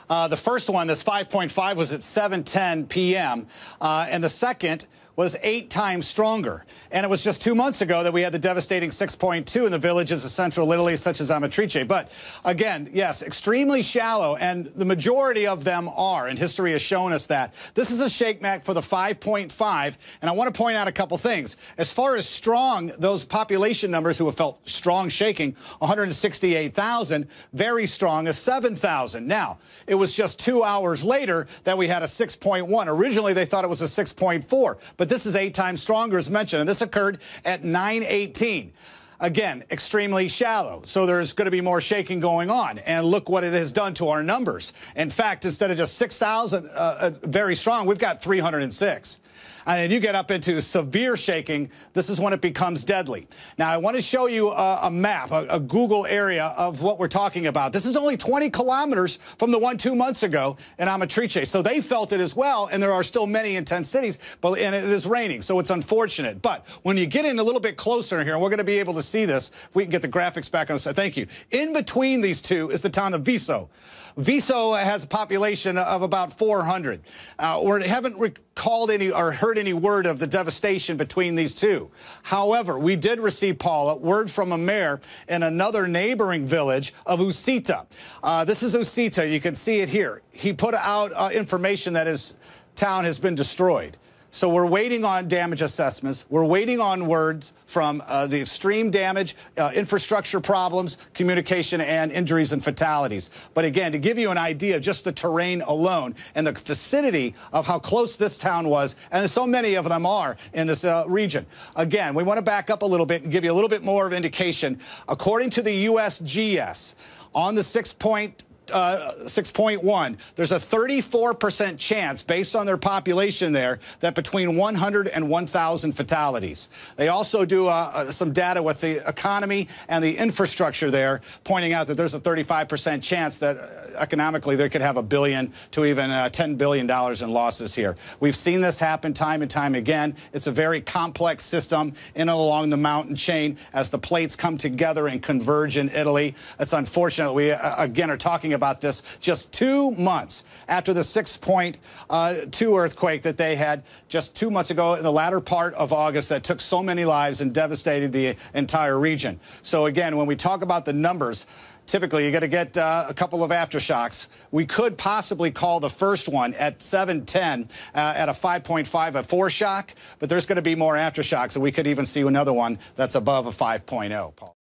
The first one, this 5.5, was at 7:10 p.m., and the second was 8 times stronger. And it was just 2 months ago that we had the devastating 6.2 in the villages of central Italy, such as Amatrice. But again, yes, extremely shallow, and the majority of them are, and history has shown us that. This is a shake map for the 5.5, and I want to point out a couple things. As far as strong, those population numbers who have felt strong shaking, 168,000, very strong is 7,000. Now, it was just 2 hours later that we had a 6.1. Originally, they thought it was a 6.4, but this is 8 times stronger, as mentioned, and this occurred at 9:18. Again, extremely shallow, so there's going to be more shaking going on. And look what it has done to our numbers. In fact, instead of just 6,000 very strong, we've got 306. And you get up into severe shaking, this is when it becomes deadly. Now, I want to show you a map, a Google area of what we're talking about. This is only 20 kilometers from the one 2 months ago in Amatrice. So they felt it as well, and there are still many in 10 cities, and it is raining, so it's unfortunate. But when you get in a little bit closer here, and we're going to be able to see this, if we can get the graphics back on the side. Thank you. In between these two is the town of Visso. Visso has a population of about 400. We haven't recalled any or heard any word of the devastation between these two. However, we did receive, Paula, word from a mayor in another neighboring village of Usita. This is Usita. You can see it here. He put out information that his town has been destroyed. So we're waiting on damage assessments. We're waiting on words from the extreme damage, infrastructure problems, communication, and injuries and fatalities. But again, to give you an idea of just the terrain alone and the vicinity of how close this town was, and so many of them are in this region. Again, we want to back up a little bit and give you a little bit more of indication. According to the USGS, on the 6.1, there's a 34% chance, based on their population there, that between 100 and 1,000 fatalities. They also do some data with the economy and the infrastructure there, pointing out that there's a 35% chance that economically they could have $1 billion to even $10 billion in losses here. We've seen this happen time and time again. It's a very complex system in and along the mountain chain as the plates come together and converge in Italy. It's unfortunate we, again, are talking about this just 2 months after the 6.2 earthquake that they had just 2 months ago in the latter part of August that took so many lives and devastated the entire region. So again, when we talk about the numbers, typically you got to get a couple of aftershocks. We could possibly call the first one at 7:10 at a 5.5, a foreshock, but there's going to be more aftershocks, and we could even see another one that's above a 5.0, Paul.